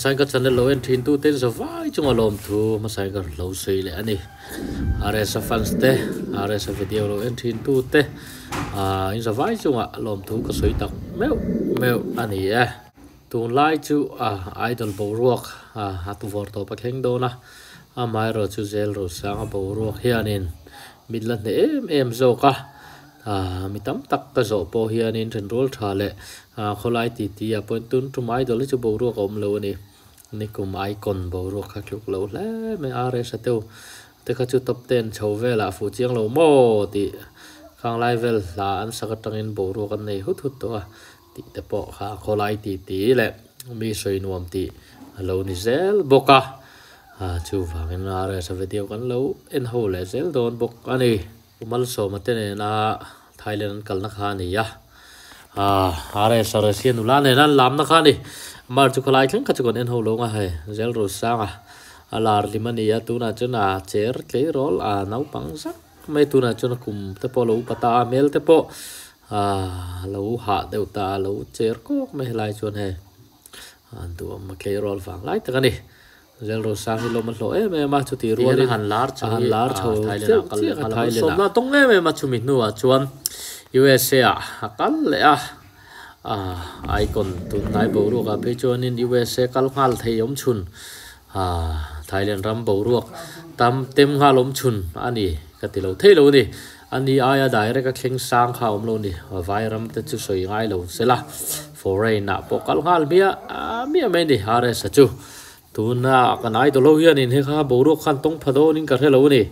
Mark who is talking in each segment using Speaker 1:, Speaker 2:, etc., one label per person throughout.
Speaker 1: sai ka channel lo en thin tu ten zo vai chung alom thu ma sai ka lo sei le ani are sa fans te are sa video lo en thin tu te in zo vai chung alom thu ka soi tak meu ani tun lai chu idol bo ruak hatu vor to pa kheng do na mai ro chu zel ro sang bo ruak hianin midlan ne em zo ka mi tam tak ka zo po hianin thren rol tha le kholai ti ti a point tun tu mai do le chu bo ruak om lo ni nikum icon bo ruak kha kluk lo le me are sa teu te kha chu top 10 chho vela fu chiang lo mo ti khang lai vel la an sakatangin bo ruak an nei hut to ti te po kha kholai ti ti le mi soi nuam ti lo ni zel boka chu wangin are sa video kan lo en ho le zel don bok ani umal so mate na Thailand kal na kha ni ya are sa rasian ula ne nan lam na kha ni mar chu kholai thang kha chu kon en ho lo nga hai zel ro sang alar limani ya tu na chuna cher ke rol nau pang sak me tu na chuna kum te po lo pata mel te po lo ha deu ta lo cher ko me lai chon he tu ma ke rol wang lai ta ni zel ro sang lo man lo me ma chu ti ro ni han lar tho Thailand kal le Thailand so na tong me ma chu mi nu chuan USA kal le icon tu nai bo ru ka pe chuan in USA kal ngal thei om chun Thailand ram bo ruak tam tem nga lom chun ani ka ti lo thei lo ni ani aya direct ka kheng sang kha om lo ni vai ram te chu soi ngai lo sela foreign na po kal ngal mia me ni hare sa chu tuna kan ai to lo hian in he kha bo ruak khan tong phado ning ka thelo ni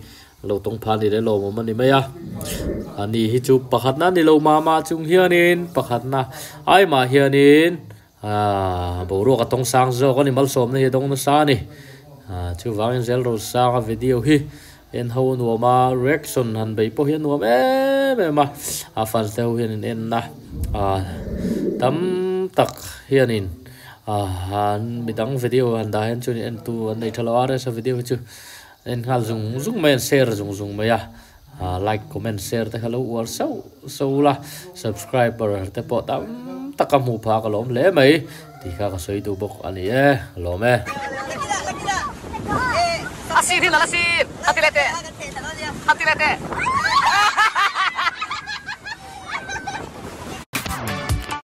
Speaker 1: lo tong phan ni le lo mo man ni me ya ani hi chu pakhat na ni lo ma chung hian in pakhat na ai ma hian in bo ruak ka tong sang zo ko ni mal som ni dong na sa ni chu wangin zel ro sang video hi en ho no ma reaction han bei po hian no ma fan teu hian en na tam tak hian in han midang video han da hen chu ni en tu an nei thalaware sa video chu en hal zung men share zung me ya like comment share te hello war so la subscriber te po tam takamu pha ka lom le mai ti kha ka soi tu bok ani lo me
Speaker 2: asin. Hatilete.